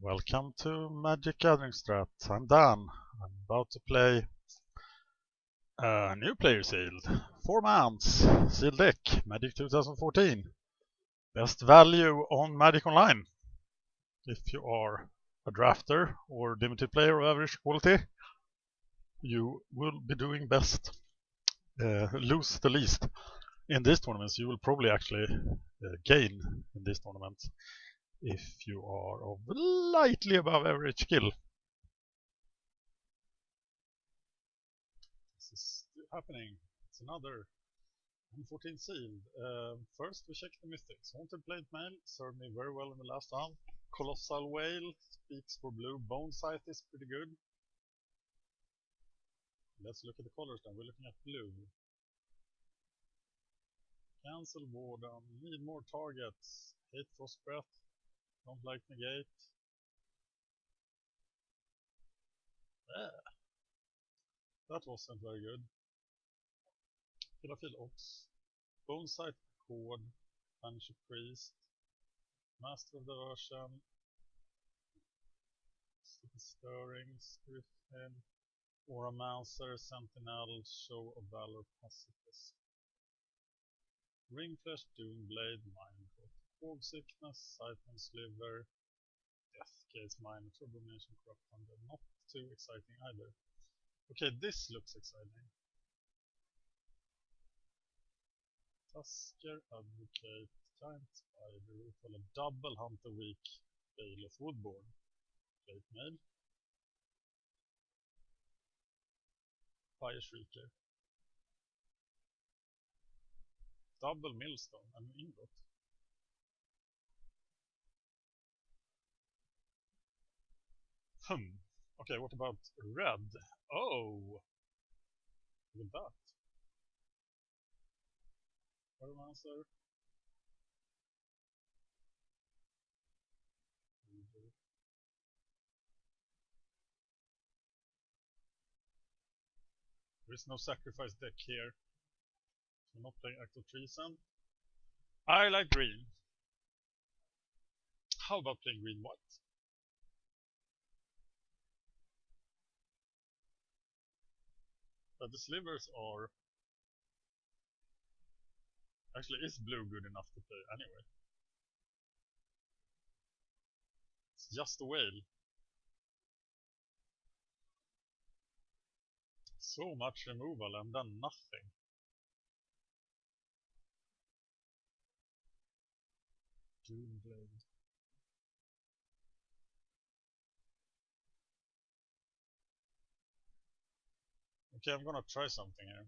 Welcome to MagicGatheringStrat. I'm Dan. I'm about to play a new player sealed. 4 mans, sealed deck, Magic 2014. Best value on Magic Online. If you are a drafter or limited player of average quality, you will be doing best. Lose the least. In these tournaments, you will probably actually gain in these tournaments if you are of slightly above average skill. This is still happening. It's another M14 sealed. First we check the mystics. Haunted Plate Mail served me very well in the last round. Colossal Whale speaks for blue. Bone Sight is pretty good. Let's look at the colors then. We're looking at blue. Cancel Warden. Need more targets. Hate Frost Breath. Don't like Negate. That wasn't very good. Philophil Ox. Bone Sight Cord. Punish Priest. Master of Diversion. Stirrings. Griffin. Auramancer. Sentinel. Show of Valor. Pacifist. Ringflesh. Doomblade. Mindrot. Fog Sickness. Siphon Sliver. Death Case Miner. Turbonation. Corrupt Thunder. Not too exciting either. Okay, this looks exciting. Tusker, Advocate, Giant Spider, Rootfall, a double Hunter Weak, Bale of Woodborne, Plate Mail, Fire Shrieker, double Millstone, and Ingot. Okay, what about red? Oh! Look at that. Auramancer. There is no sacrifice deck here. I'm not playing Act of Treason. I like green. How about playing green-white? But the slivers are... Actually, is blue good enough to play anyway? It's just a whale. So much removal and then nothing. Doomblade. Okay, I'm gonna try something here.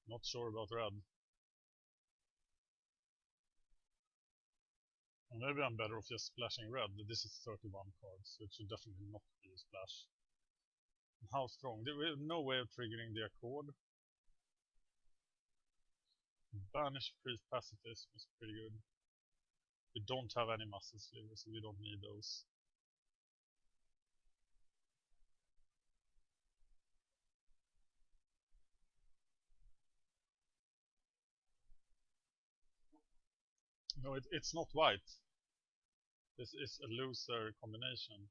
Not sure about red. Or maybe I'm better off just splashing red. This is 31 cards, so it should definitely not be a splash. And how strong? There is no way of triggering the Accord. Banish Priest Pacifist is pretty good. We don't have any muscle slivers, so we don't need those. No, it's not white. This is a loser combination.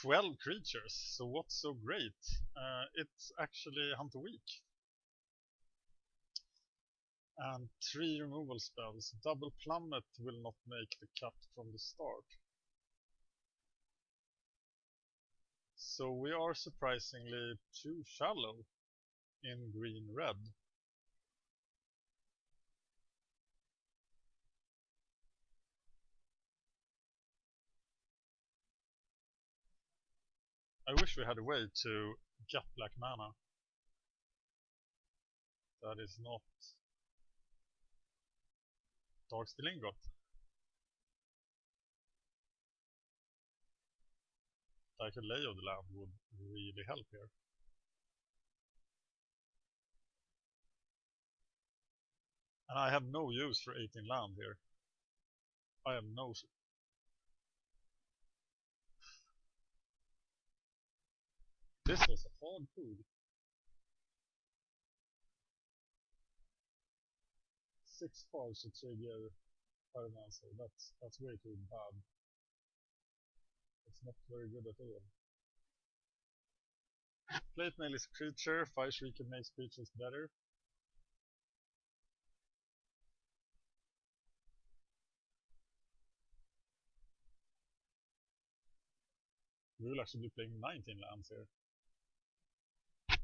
"12 creatures, so what's so great? It's actually Hunter Weak. And 3 removal spells. Double Plummet will not make the cut from the start. So we are surprisingly too shallow in green-red. I wish we had a way to get black mana. That is not Dark Steel Ingot. I could lay of the land would really help here. And I have no use for 18 land here. I have no... This was a hard pool. 6 cards to trigger Pyromancer. That's way too bad. It's not very good at all. Plate Mail is a creature. Fire Shrieker makes creatures better. We will actually be playing 19 lands here.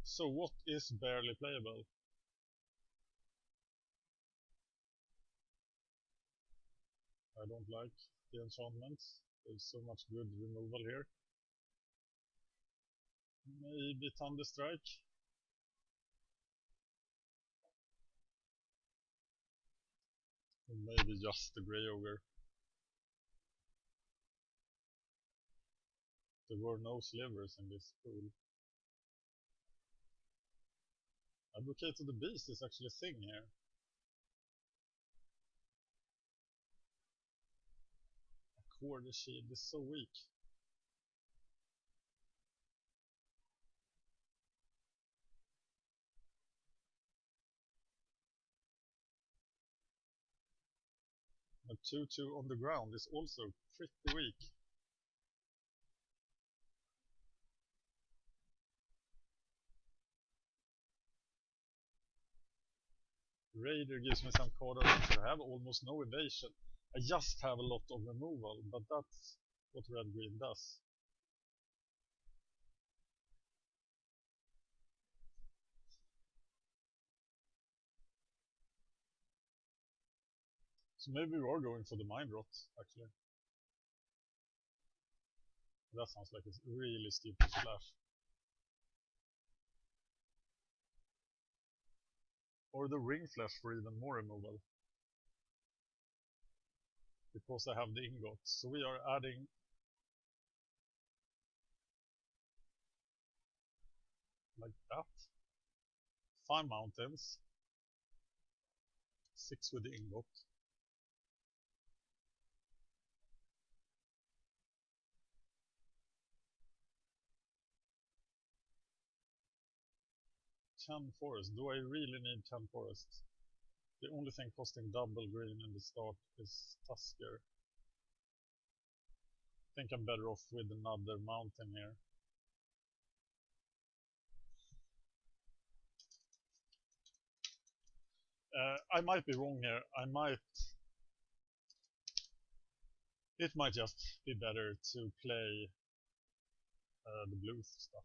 So what is barely playable? I don't like the enchantments. There's so much good removal here. Maybe Thunderstrike. Or maybe just the Grey Ogre. There were no slivers in this pool. Advocate of the Beast is actually a thing here. Quarter Shield is so weak. A 2-2 on the ground is also pretty weak. Raider gives me some card options. I have almost no evasion. I just have a lot of removal, but that's what red-green does. So maybe we are going for the Mind Rot, actually. That sounds like it's really steep to splash. Or the Ring Flash for even more removal. Because I have the ingot. So we are adding like that. 5 mountains. 6 with the ingot. Ten forests. Do I really need 10 forests? The only thing costing double green in the start is Tusker. I think I'm better off with another mountain here. I might be wrong here. It might just be better to play the blue stuff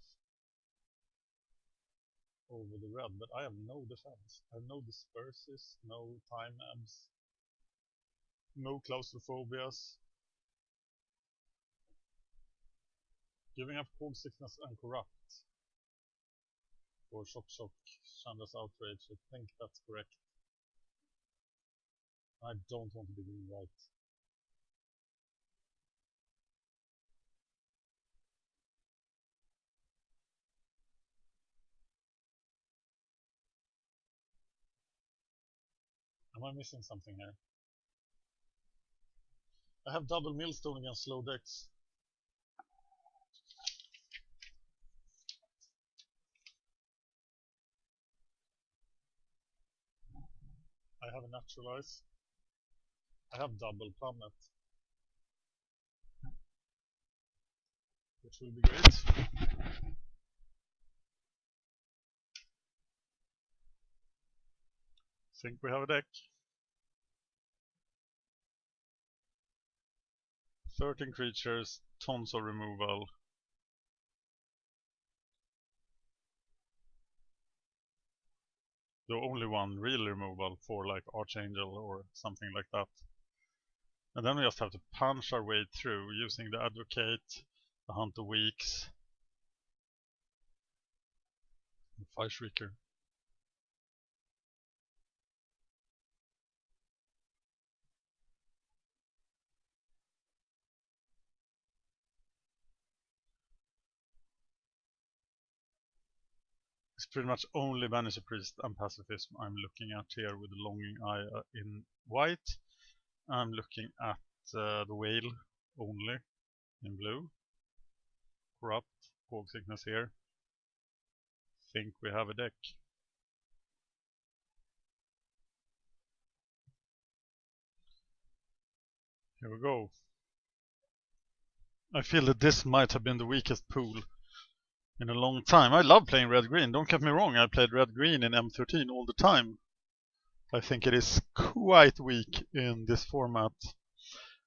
over the red, but I have no defense. I have no disperses, no time abs, no claustrophobias. Giving up Cold Sickness and Corrupt for Shock, Chandra's Outrage. I think that's correct. I don't want to be doing right. Am I missing something here? I have double Millstone against slow decks. I have a Naturalize. I have double Plummet, which will be great. Think we have a deck. 13 creatures, tons of removal. The only one real removal for like Archangel or something like that. And then we just have to punch our way through using the Advocate, the Hunt of Weeks, and Fire Shrieker. It's pretty much only Banisher Priest and Pacifism I'm looking at here with the Longing Eye in white. I'm looking at the Whale only in blue. Corrupt, Hog Sickness here. Think we have a deck. Here we go. I feel that this might have been the weakest pool in a long time. I love playing red-green, don't get me wrong, I played red-green in M13 all the time. I think it is quite weak in this format,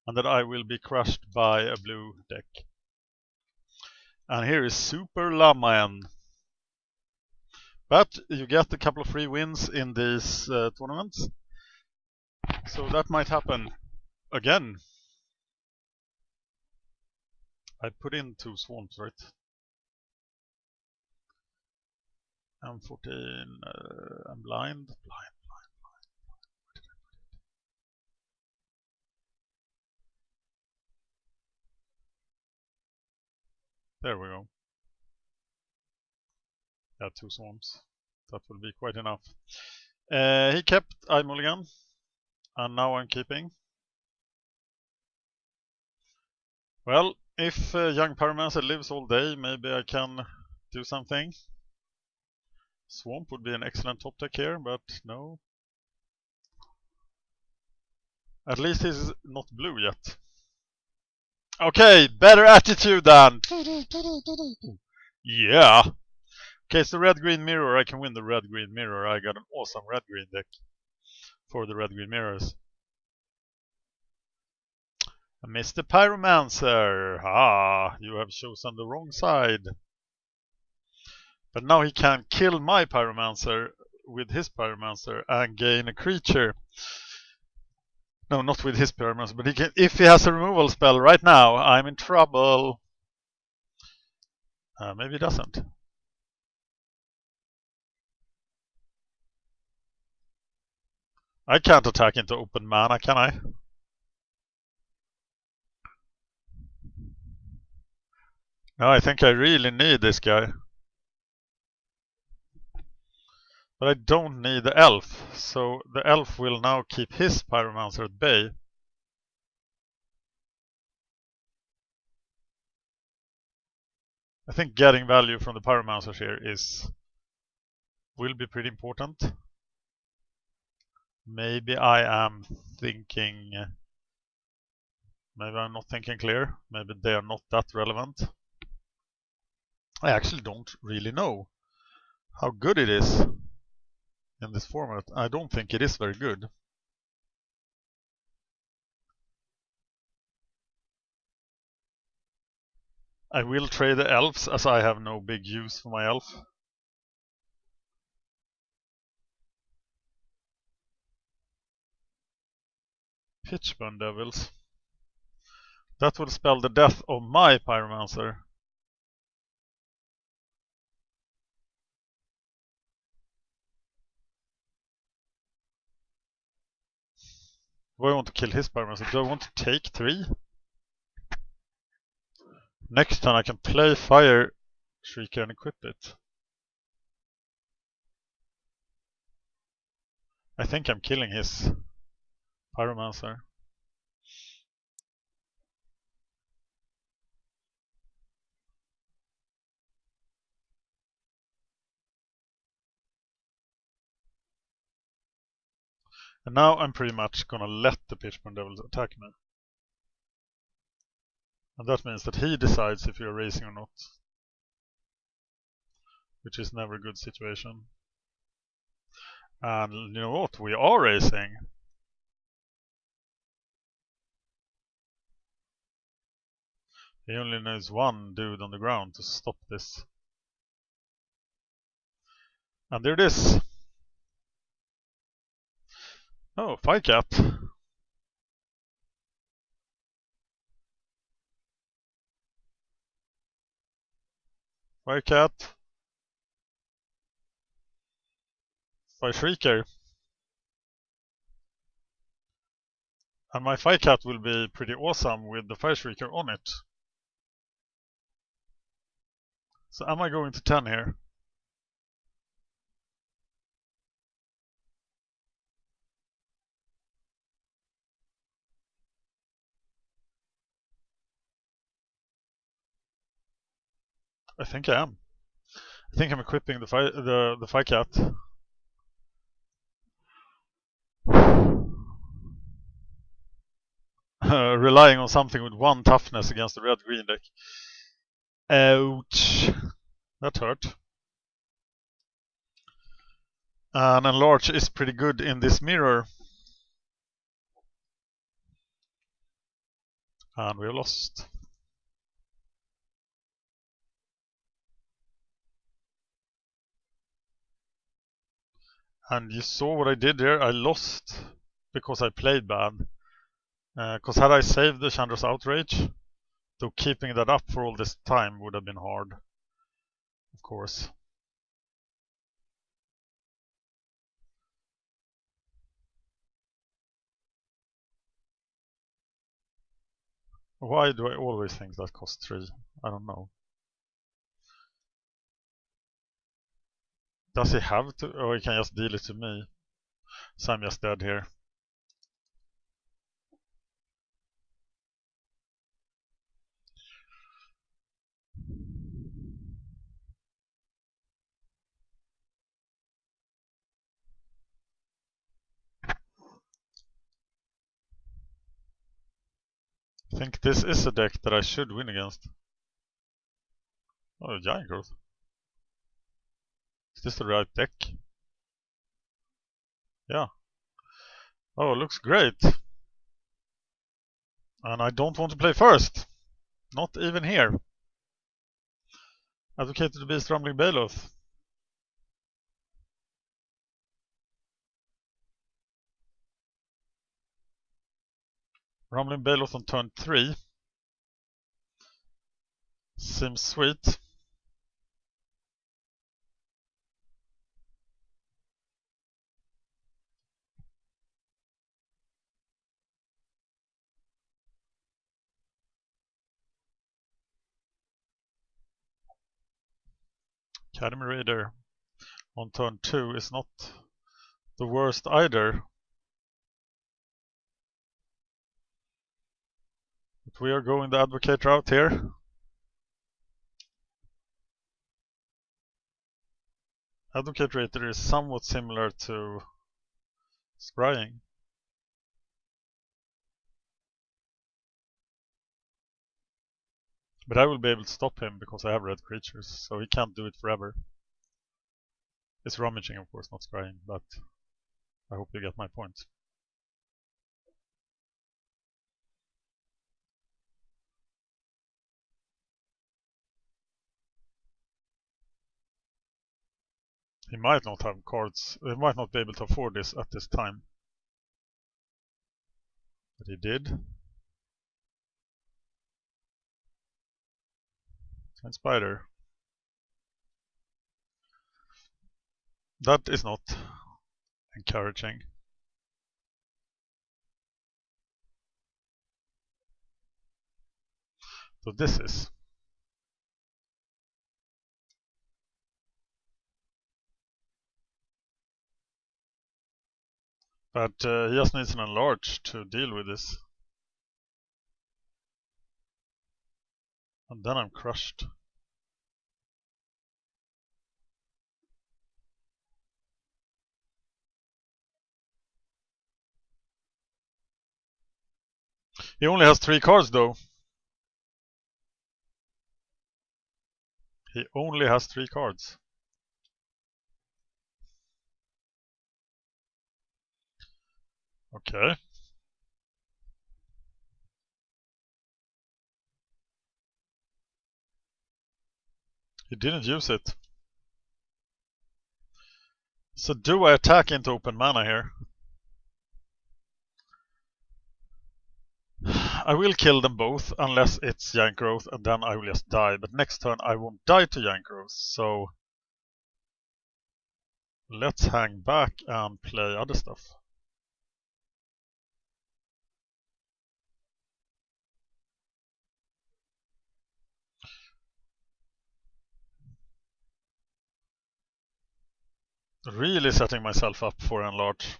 and that I will be crushed by a blue deck. And here is Super Lamayan. But you get a couple of free wins in these tournaments, so that might happen again. I put in 2 swamps, right? M14, I'm blind. There we go. Yeah, 2 swamps. That will be quite enough. He kept I mulligan, and now I'm keeping. Well, if young Pyromancer lives all day, maybe I can do something. Swamp would be an excellent top deck here, but no. At least he's not blue yet. Okay, better attitude then. Yeah. Okay, it's the red-green mirror. I can win the red-green mirror. I got an awesome red-green deck for the red-green mirrors. Mr. Pyromancer. Ah, you have chosen the wrong side. But now he can kill my Pyromancer with his Pyromancer and gain a creature. No, not with his Pyromancer, but he can, if he has a removal spell right now, I'm in trouble. Maybe he doesn't. I can't attack into open mana, can I? No, I think I really need this guy. But I don't need the elf, so the elf will now keep his Pyromancer at bay. I think getting value from the Pyromancers here will be pretty important. Maybe I am thinking... Maybe I'm not thinking clear. Maybe they are not that relevant. I actually don't really know how good it is in this format. I don't think it is very good. I will trade the elves as I have no big use for my elf. Pitchburn Devils. That will spell the death of my Pyromancer. Do I want to kill his Pyromancer? Do I want to take 3? Next time I can play Fire Shrieker and equip it. I think I'm killing his Pyromancer. And now I'm pretty much gonna let the Pitchburn Devils attack me. And that means that he decides if you're racing or not. Which is never a good situation. And you know what? We are racing. He only needs one dude on the ground to stop this. And there it is. Oh, Firecat. Firecat. Fire Shrieker. And my Firecat will be pretty awesome with the Fire Shrieker on it. So am I going to 10 here? I think I am. I think I'm equipping the Fire Cat. Relying on something with 1 toughness against the red-green deck. Ouch. That hurt. And Enlarge is pretty good in this mirror. And we have lost. And you saw what I did there. I lost because I played bad. Because had I saved the Chandra's Outrage, though keeping that up for all this time would have been hard. Of course. Why do I always think that costs 3? I don't know. Does he have to? Or he can just deal it to me. So I'm just dead here. I think this is a deck that I should win against. Oh, Giant Growth. Is this the right deck? Yeah. Oh, looks great. And I don't want to play first. Not even here. Advocated the Beast Rumbling Baloth. Rumbling Baloth on turn 3. Seems sweet. Academy Raider on turn 2 is not the worst either. But we are going the Advocate route here. Advocate Raider is somewhat similar to Scrying. But I will be able to stop him because I have red creatures, so he can't do it forever. It's rummaging, of course, not scrying, but I hope you get my point. He might not have cards, he might not be able to afford this at this time. But he did. And Spider. That is not encouraging. So this is. But he just needs an enlarge to deal with this. And then I'm crushed. He only has 3 cards though. He only has 3 cards. Okay. He didn't use it. So do I attack into open mana here? I will kill them both unless it's Giant Growth and then I will just die. But next turn I won't die to Giant Growth, so let's hang back and play other stuff. Really setting myself up for enlarge.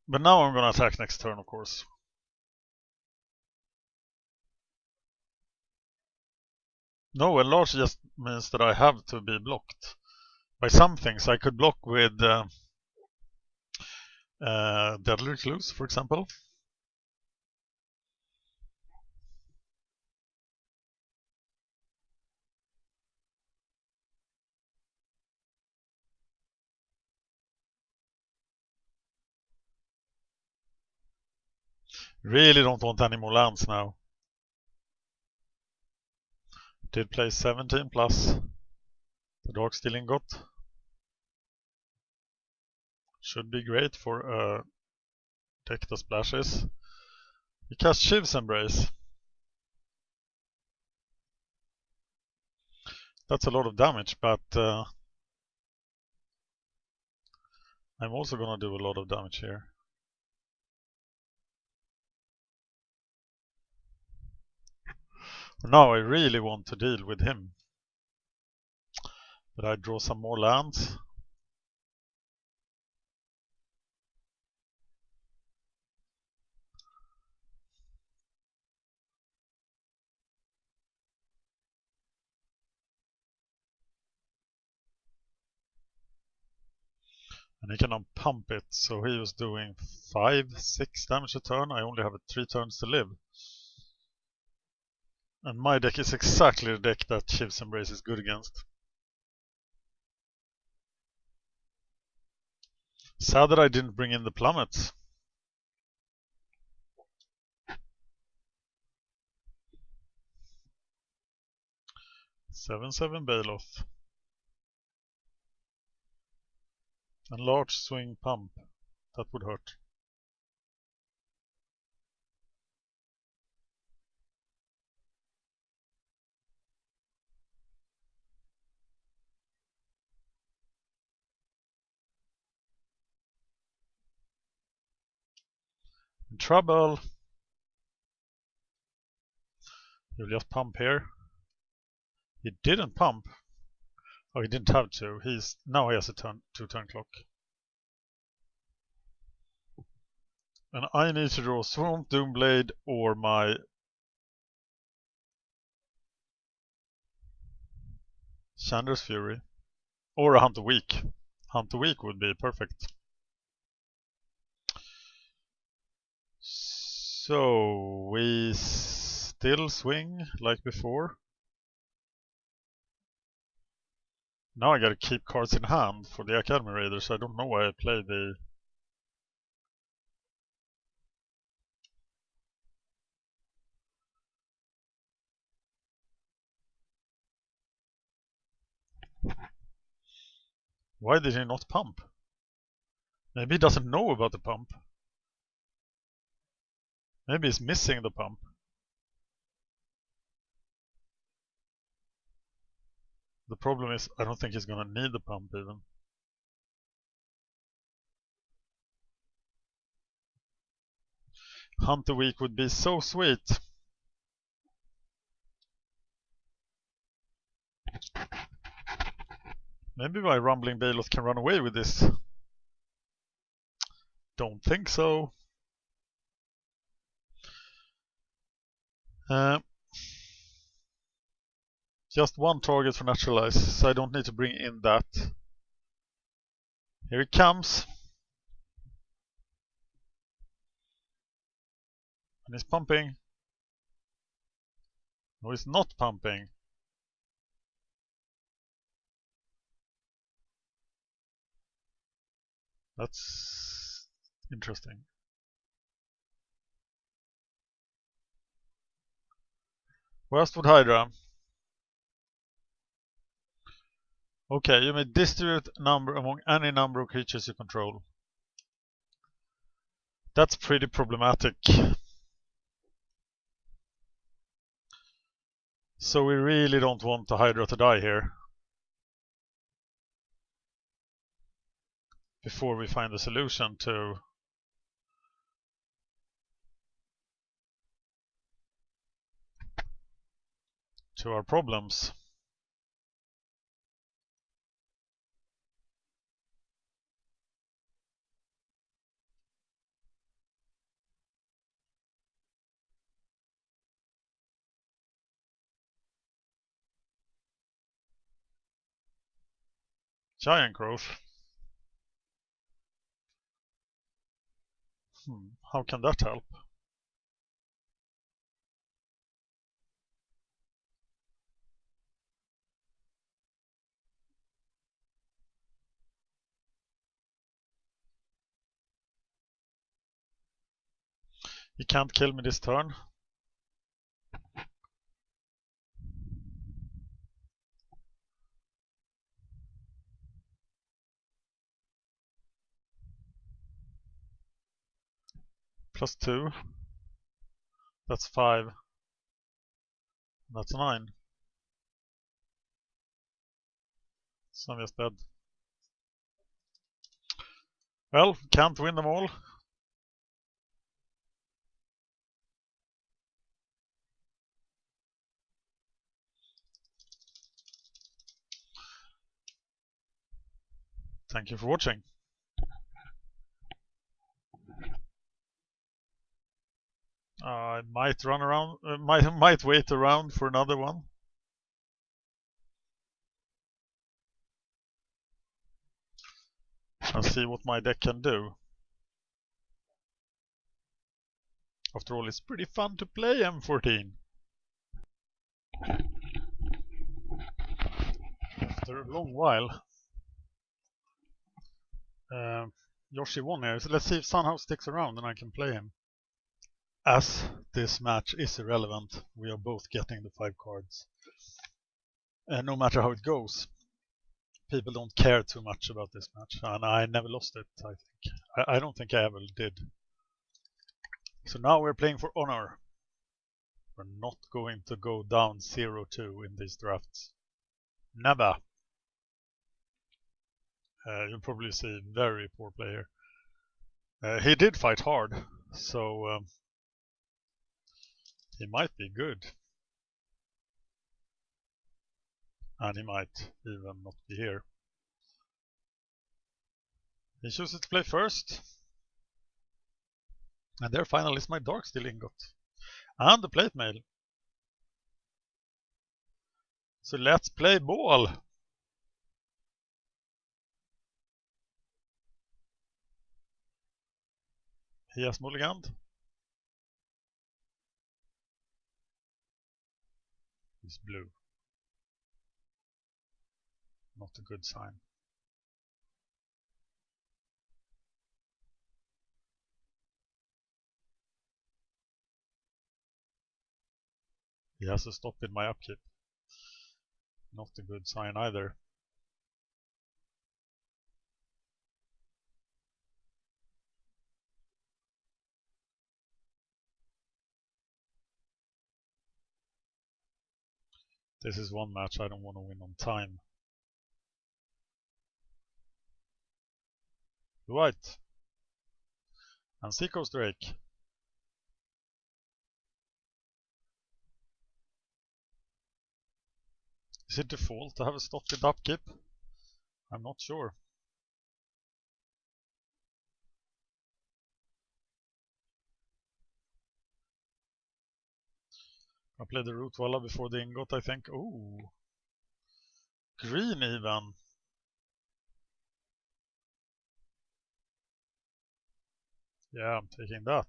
But now I'm gonna attack next turn, of course. No, enlarge just means that I have to be blocked by some things. I could block with Deadly Recluse, for example. Really don't want any more lands now. Did play 17 plus the Darksteel Ingot. Should be great for a deck that splashes. He cast Shiv's Embrace. That's a lot of damage, but I'm also gonna do a lot of damage here. Now I really want to deal with him. But I draw some more lands. And he can unpump it, so he was doing 5-6 damage a turn. I only have 3 turns to live. And my deck is exactly the deck that Shiv's Embrace is good against. Sad that I didn't bring in the plummets. 7/7 Bailoff. And large swing pump. That would hurt. In trouble. He'll just pump here. He didn't pump. Oh, he didn't have to. Now he has a 2-turn clock. And I need to draw Swamp, Doomblade, or my Chandra's Fury. Or a Hunt a Week. Hunt a Week would be perfect. So we still swing like before. Now I gotta keep cards in hand for the Academy Raiders. I don't know why I play the... Why did he not pump? Maybe he doesn't know about the pump. Maybe he's missing the pump. The problem is I don't think he's gonna need the pump even. Hunt a Week would be so sweet. Maybe my Rumbling Bailoff can run away with this. Don't think so. Just one target for Naturalize, so I don't need to bring in that. Here it comes. And he's pumping. No, he's not pumping. That's interesting. Westwood Hydra. Okay, you may distribute a number among any number of creatures you control. That's pretty problematic. So we really don't want the Hydra to die here. Before we find a solution to our problems. Giant growth. How can that help? He can't kill me this turn. +2. That's 5. That's 9. So I'm just dead. Well, can't win them all. Thank you for watching. I might run around, might wait around for another one. I'll see what my deck can do. After all, it's pretty fun to play M14. After a long while. Yoshi won here, so let's see if Sunhouse sticks around and I can play him. As this match is irrelevant, we are both getting the 5 cards. No matter how it goes. People don't care too much about this match, and I never lost it, I think. I don't think I ever did. So now we're playing for honor. We're not going to go down 0-2 in these drafts. Never. You'll probably see very poor player. He did fight hard, so he might be good. And he might even not be here. He chooses to play first. And there finally is my Darksteel ingot. And the plate mail. So let's play ball. He has mulliganed. He's blue. Not a good sign. He has a stop in my upkeep. Not a good sign either. This is one match I don't want to win on time. White. And Seacoast Drake. Is it default to have a stop with upkeep? I'm not sure. I play the Root Walla before the ingot, I think. Ooh. Green even. Yeah, I'm taking that.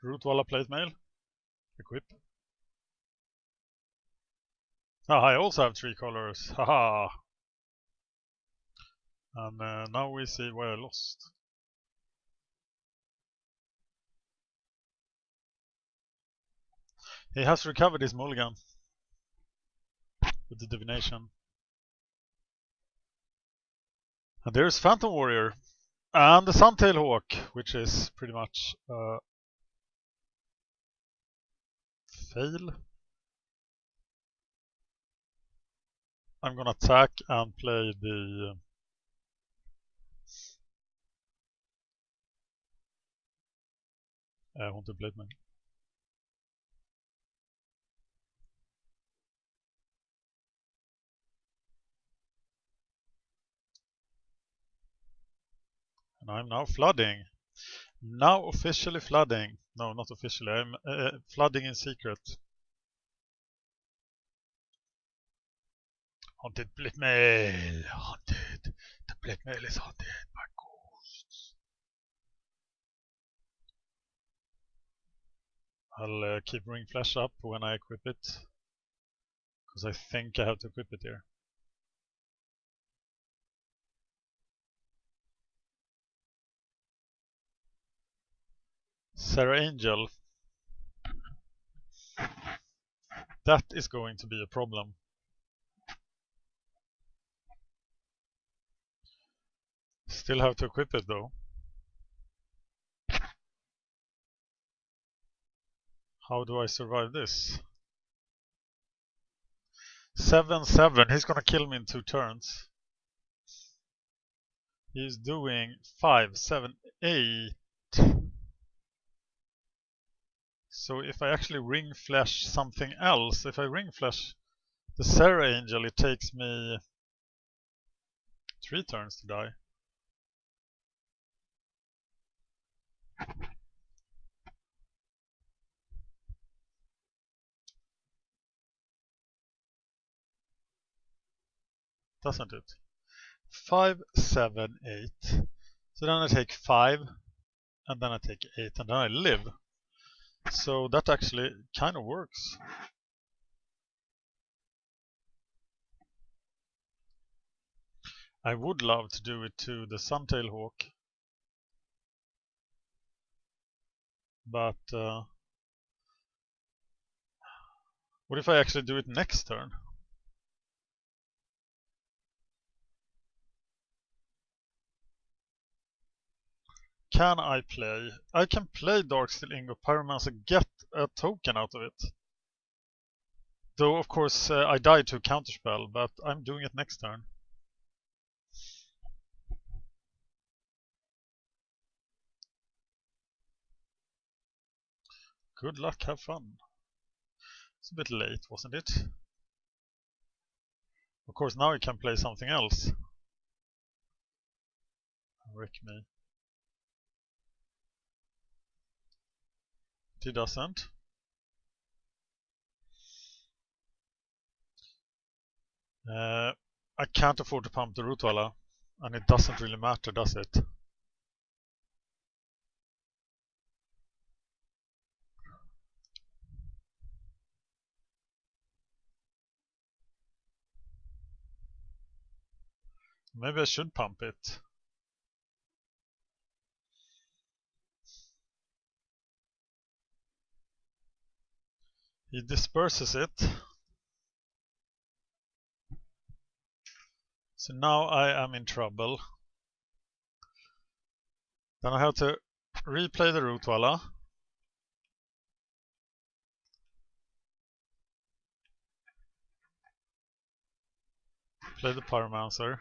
Root Walla plate mail. Equip. Ah, I also have 3 colors. Haha. And now we see where I lost. He has recovered his mulligan with the divination. And there's Phantom Warrior and the Suntail Hawk, which is pretty much fail. I'm gonna attack and play the Haunted Blademan. And I'm now flooding. Now officially flooding. No, not officially. I'm flooding in secret. Haunted blackmail! Haunted! The blackmail is haunted by ghosts. I'll keep ring flash up when I equip it. Because I think I have to equip it here. Sarah Angel. That is going to be a problem. Still have to equip it though. How do I survive this? 7/7. He's gonna kill me in 2 turns. He's doing 5, 7, 8. So if I actually ring flash something else, if I ring flash the Sarah Angel, it takes me 3 turns to die. Doesn't it? 5, 7, 8. So then I take 5, and then I take 8, and then I live. So that actually kind of works. I would love to do it to the Suntail Hawk. But what if I actually do it next turn? Can I play? I can play Darksteel Ingot Pyromancer, get a token out of it. Though of course I died to a counterspell, but I'm doing it next turn. Good luck, have fun. It's a bit late, wasn't it? Of course now I can play something else. Wreck me. He doesn't. I can't afford to pump the Rootwalla, and it doesn't really matter, does it? Maybe I should pump it. He disperses it. So now I am in trouble. Then I have to replay the Rootwalla. Play the Pyromancer.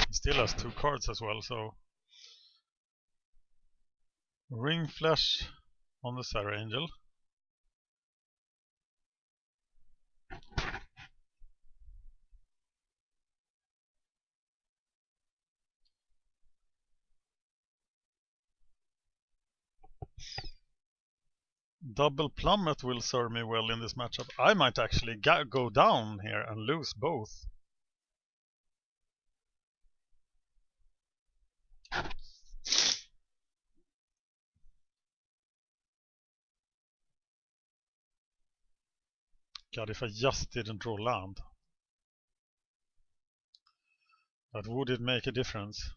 He still has 2 cards as well, so Ring Flash on the Sarah Angel. Double Plummet will serve me well in this matchup. I might actually go down here and lose both. God, if I just didn't draw land. But would it make a difference?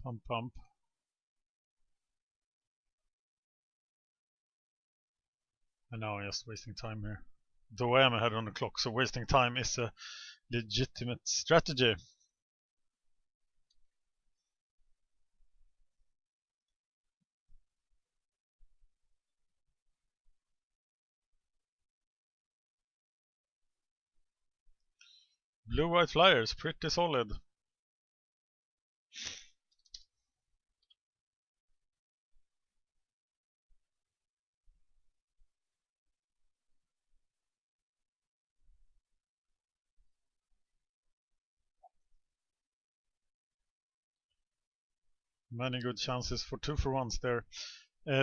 Pump, pump. I know I'm just wasting time here. Though I am ahead on the clock, so wasting time is a legitimate strategy. Blue-white flyers, pretty solid. Many good chances for 2-for-1s there.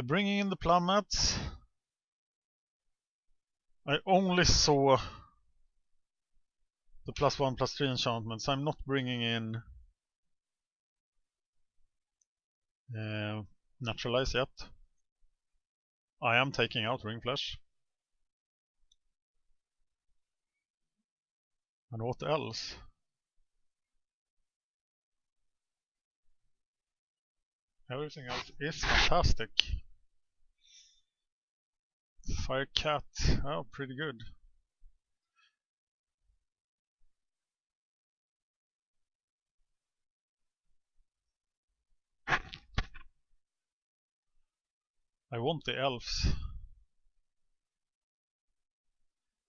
Bringing in the plummets. I only saw the +1/+3 enchantments. I'm not bringing in Naturalize yet. I am taking out Ring Flash. And what else? Everything else is fantastic. Fire Cat, oh, pretty good. I want the elves.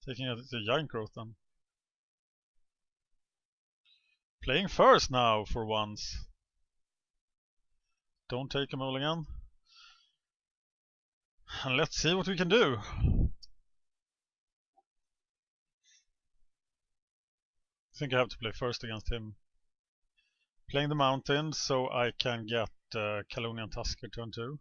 Taking out the Giant Growth then. Playing first now for once. Don't take a mulligan. And let's see what we can do. I think I have to play first against him. Playing the mountain so I can get Kalonian Tusker turn 2.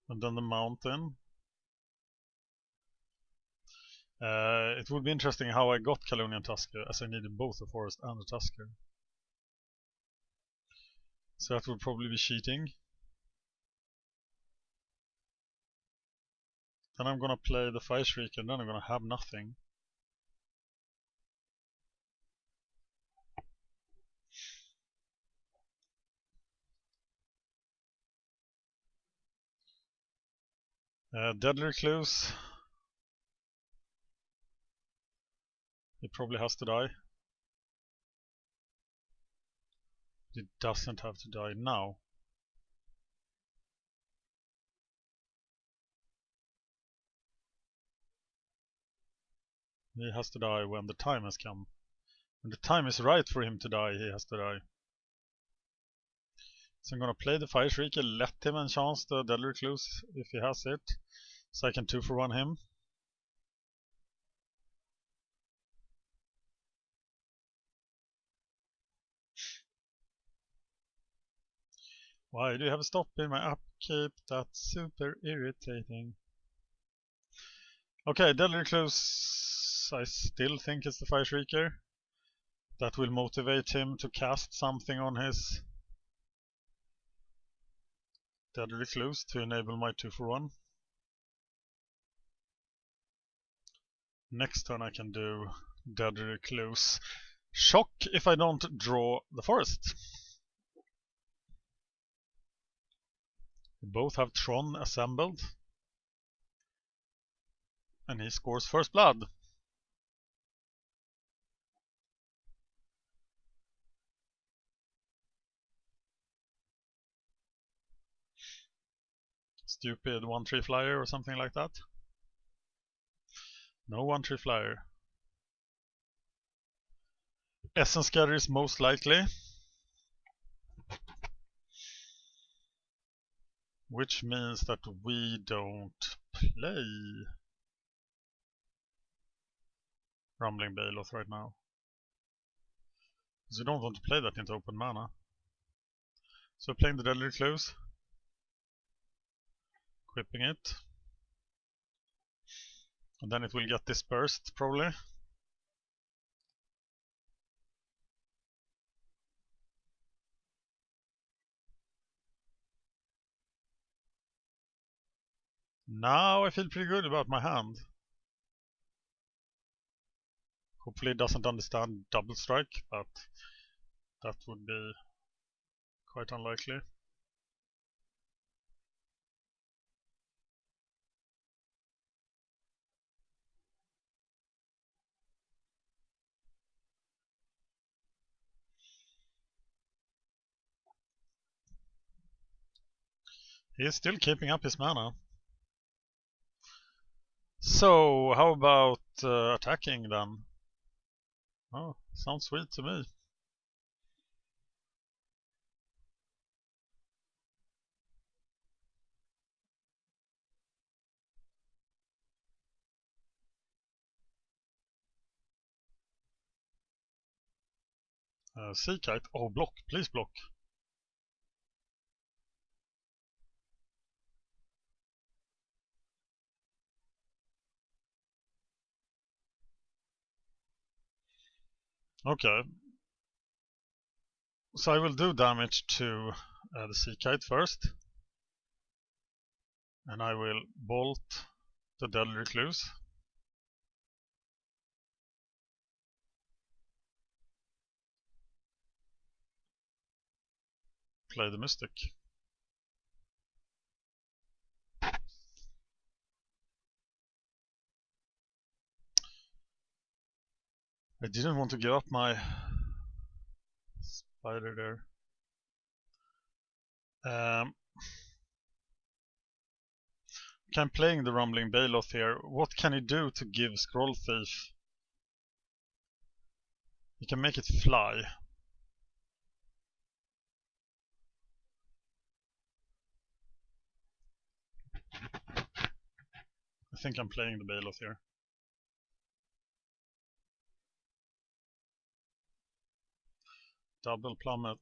And then the mountain. It would be interesting how I got Kalonian Tusker, as I needed both the forest and the Tusker. So that would probably be cheating. Then I'm gonna play the Fire Shriek and then I'm gonna have nothing. Deadly Recluse. He probably has to die. He doesn't have to die now. He has to die when the time has come. When the time is right for him to die, he has to die. So I'm gonna play the Fire Shriek and let him enchant the Deadly Recluse if he has it. So I can 2-for-1 him. Why do you have a stop in my upkeep? That's super irritating. Okay, Deadly Recluse, I still think it's the Fire Shrieker. That will motivate him to cast something on his Deadly Recluse to enable my 2-for-1. Next turn I can do Deadly Recluse. Shock if I don't draw the forest. We both have Tron assembled. And he scores first blood. Stupid 1/3 flyer or something like that. No 1/3 flyer. Essence Gather is most likely. Which means that we don't play Rumbling Baloth right now. Because we don't want to play that into open mana. So playing the Deadly Recluse. Equipping it. And then it will get dispersed, probably. Now I feel pretty good about my hand. Hopefully it doesn't understand double strike, but that would be quite unlikely. He is still keeping up his mana. So, how about attacking then? Oh, sounds sweet to me. Sea Kite. Oh, block. Please block. Okay. So I will do damage to the Sea Kite first. And I will bolt the Deadly Recluse. Play the Mystic. I didn't want to give up my spider there. I'm playing the Rumbling Baloth here. What can he do to give Scroll Thief? He can make it fly. I think I'm playing the Baloth here. Double Plummet.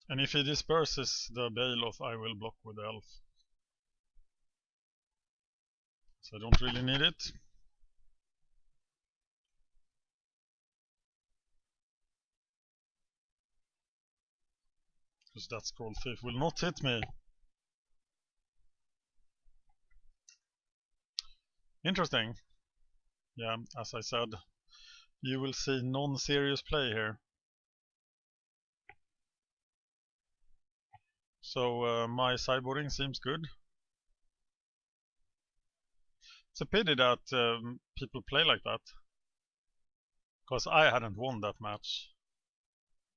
And if he disperses the Baloth, I will block with the Elf. So I don't really need it. Because that Scroll Thief will not hit me. Interesting. Yeah, as I said, you will see non-serious play here. So my sideboarding seems good. It's a pity that people play like that. Because I hadn't won that match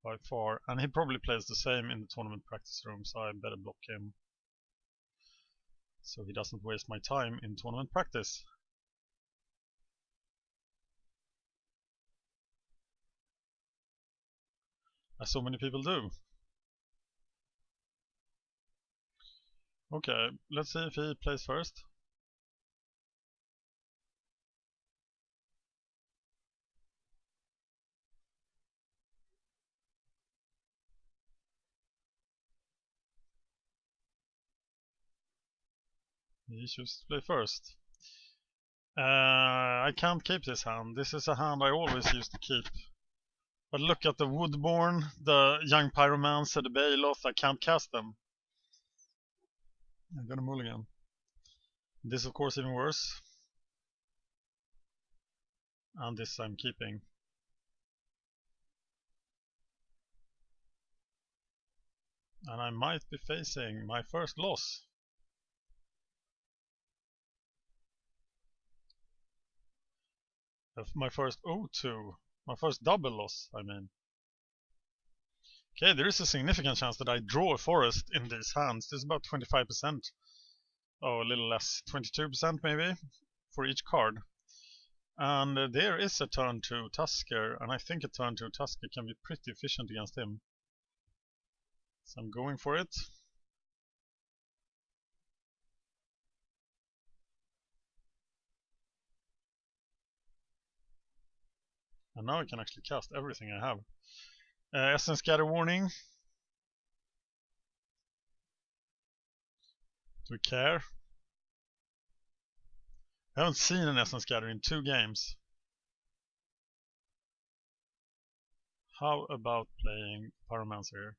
by far. And he probably plays the same in the tournament practice room, so I better block him. So he doesn't waste my time in tournament practice. As so many people do. Okay, let's see if he plays first. He chooses to play first. I can't keep this hand. This is a hand I always used to keep. But look at the Woodborn, the Young Pyromancer, the Baloth. I can't cast them. I'm gonna mulligan. This, of course, even worse. And this I'm keeping. And I might be facing my first loss. My first O2. My first double loss, I mean. Okay, there is a significant chance that I draw a forest in these hands. There's about 25%. Oh, a little less. 22% maybe for each card. And there is a turn to Tusker, and I think a turn to Tusker can be pretty efficient against him. So I'm going for it. And now I can actually cast everything I have. Essence Scatter Warning. Do we care? I haven't seen an Essence Scatter in 2 games. How about playing Pyromancer here?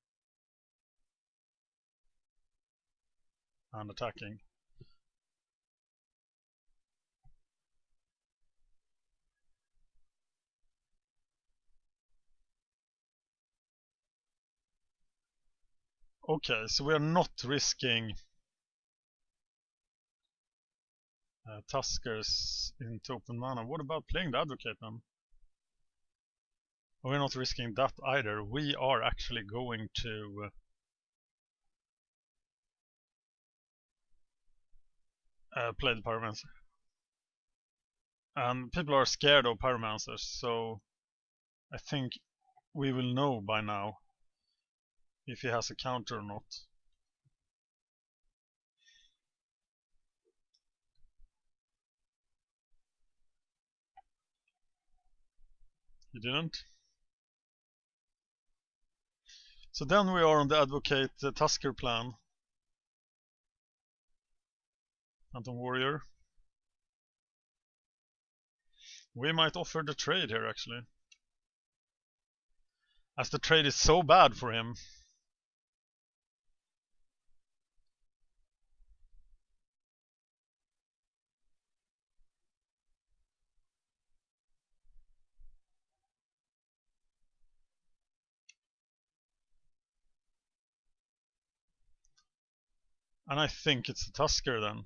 And attacking. Okay, so we are not risking Tuskers into open mana. What about playing the Advocate then? We're not risking that either. We are actually going to play the Pyromancer. And people are scared of Pyromancers, so I think we will know by now if he has a counter or not. He didn't. So then we are on the Advocate Tusker plan. Phantom Warrior. We might offer the trade here actually, as the trade is so bad for him. And I think it's the Tusker then.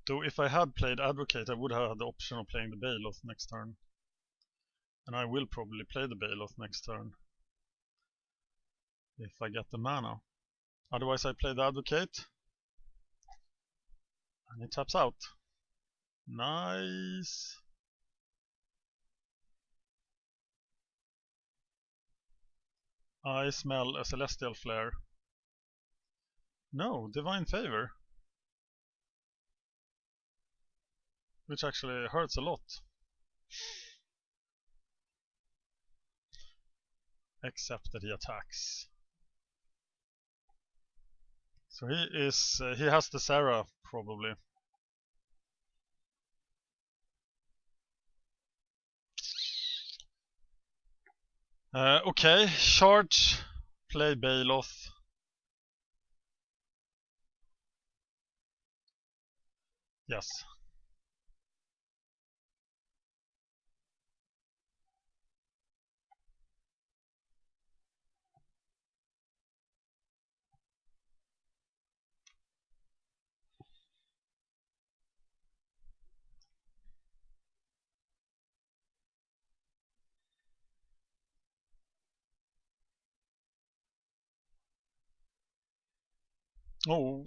Though if I had played Advocate, I would have had the option of playing the Baloth next turn. And I will probably play the Baloth next turn, if I get the mana. Otherwise I play the Advocate. And it taps out. Nice. I smell a Celestial Flare. No, Divine Favor. Which actually hurts a lot. Except that he attacks. So he has the Sarah probably. Okay, charge, play Baloth. Yes. Oh.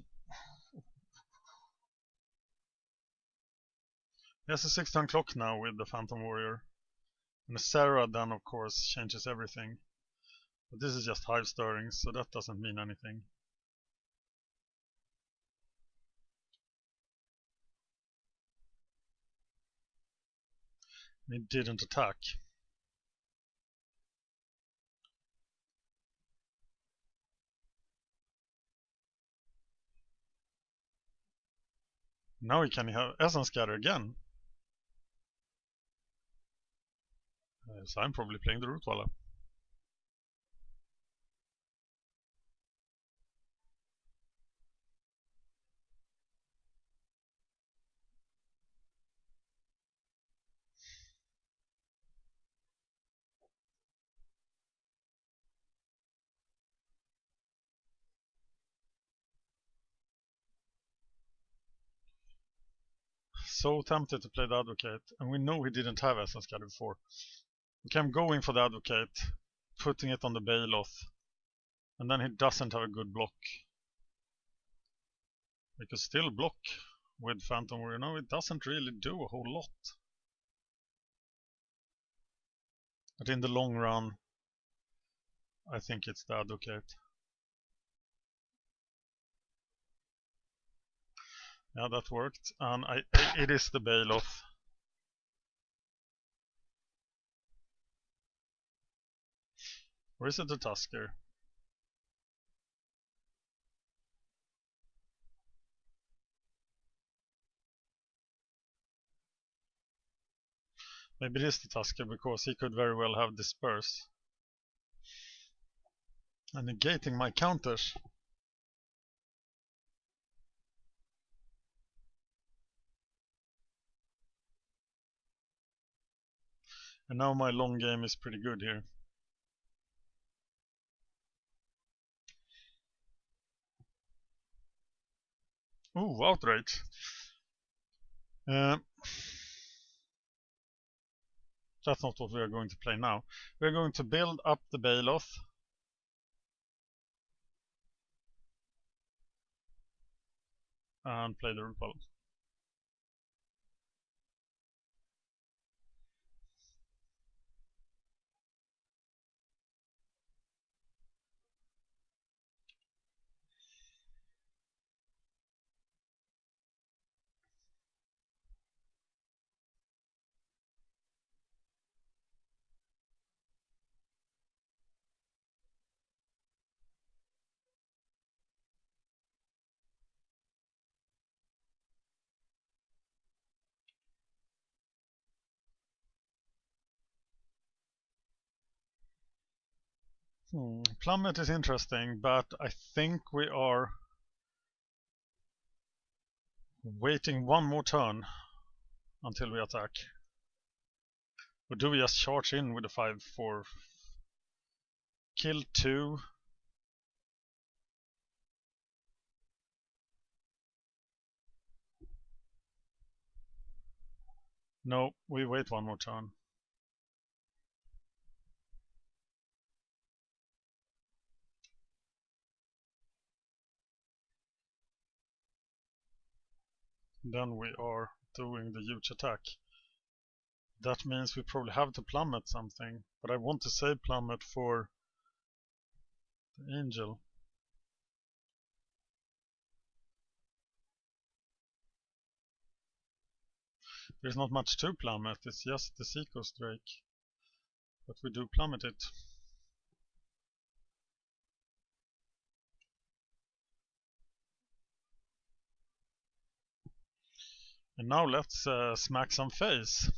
He has a 6-turn clock now with the Phantom Warrior. And the Sarah then of course changes everything. But this is just Hive Stirring, so that doesn't mean anything. He didn't attack. Now he can have Essence Scatter again. So I'm probably playing the Rootwalla. So tempted to play the Advocate, and we know he didn't have Essence Scatter before. Okay, I'm going for the Advocate, putting it on the Baloth, and then he doesn't have a good block. We could still block with Phantom Warrior. No, it doesn't really do a whole lot. But in the long run, I think it's the Advocate. Yeah, that worked, and it is the Baloth. Or is it the Tusker? Maybe it is the Tusker, because he could very well have Disperse. And negating my counters. And now my long game is pretty good here. Ooh, outrage. That's not what we are going to play now. We're going to build up the Baloth. And play the Rupal. Plummet is interesting, but I think we are waiting one more turn until we attack. Or do we just charge in with a 5-4? Kill 2. No, we wait one more turn. Then we are doing the huge attack. That means we probably have to plummet something, but I want to save plummet for the angel. There's not much to plummet, it's just the Seacoast Drake. But we do plummet it. And now let's smack some face.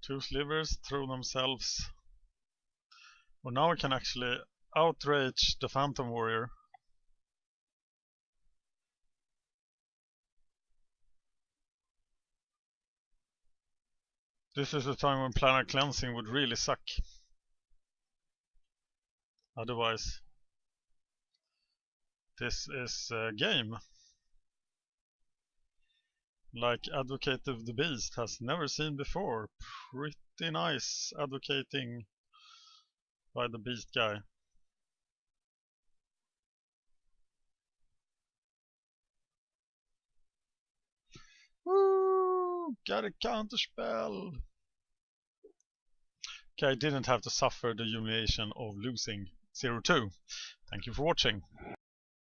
Two slivers throw themselves. Well, now we can actually outrage the Phantom Warrior. This is the time when planar cleansing would really suck. Otherwise, this is a game. Like Advocate of the Beast has never seen before. Pretty nice advocating by the Beast guy. Woo! Got a counterspell! Okay, I didn't have to suffer the humiliation of losing 0-2. Thank you for watching.